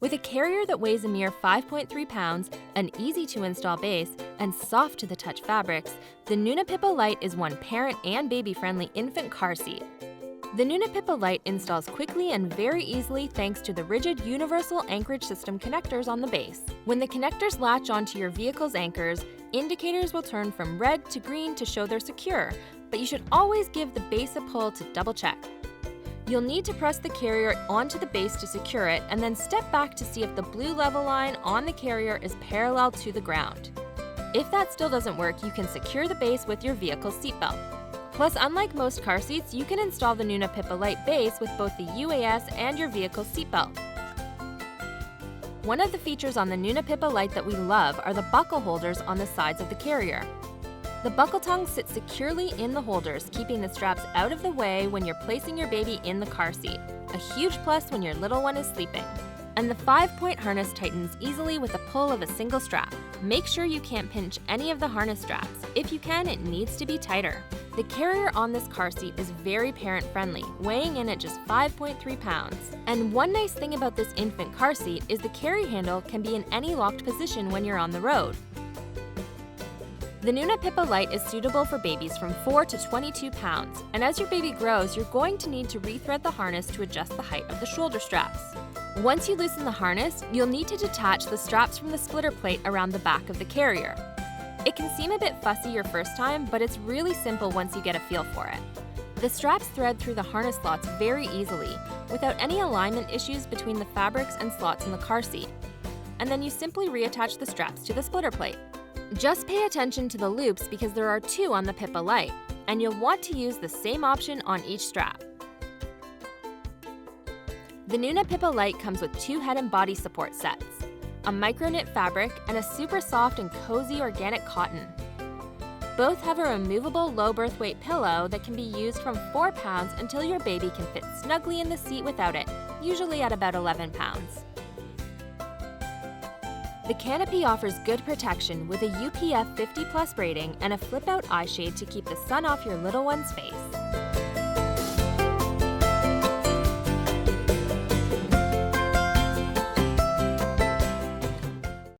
With a carrier that weighs a mere 5.3 pounds, an easy-to-install base, and soft-to-the-touch fabrics, the Nuna Pipa Lite is one parent and baby-friendly infant car seat. The Nuna Pipa Lite installs quickly and very easily thanks to the rigid universal anchorage system connectors on the base. When the connectors latch onto your vehicle's anchors, indicators will turn from red to green to show they're secure, but you should always give the base a pull to double-check. You'll need to press the carrier onto the base to secure it and then step back to see if the blue level line on the carrier is parallel to the ground. If that still doesn't work, you can secure the base with your vehicle's seatbelt. Plus, unlike most car seats, you can install the Nuna Pipa Lite base with both the UAS and your vehicle's seatbelt. One of the features on the Nuna Pipa Lite that we love are the buckle holders on the sides of the carrier. The buckle tongue sits securely in the holders, keeping the straps out of the way when you're placing your baby in the car seat, a huge plus when your little one is sleeping. And the 5-point harness tightens easily with the pull of a single strap. Make sure you can't pinch any of the harness straps. If you can, it needs to be tighter. The carrier on this car seat is very parent-friendly, weighing in at just 5.3 pounds. And one nice thing about this infant car seat is the carry handle can be in any locked position when you're on the road. The Nuna Pipa Lite is suitable for babies from 4 to 22 pounds, and as your baby grows, you're going to need to rethread the harness to adjust the height of the shoulder straps. Once you loosen the harness, you'll need to detach the straps from the splitter plate around the back of the carrier. It can seem a bit fussy your first time, but it's really simple once you get a feel for it. The straps thread through the harness slots very easily, without any alignment issues between the fabrics and slots in the car seat. And then you simply reattach the straps to the splitter plate. Just pay attention to the loops because there are 2 on the Pipa Lite, and you'll want to use the same option on each strap. The Nuna Pipa Lite comes with 2 head and body support sets, a micro-knit fabric, and a super soft and cozy organic cotton. Both have a removable low birth weight pillow that can be used from 4 pounds until your baby can fit snugly in the seat without it, usually at about 11 pounds. The canopy offers good protection with a UPF 50+ rating and a flip-out eye shade to keep the sun off your little one's face.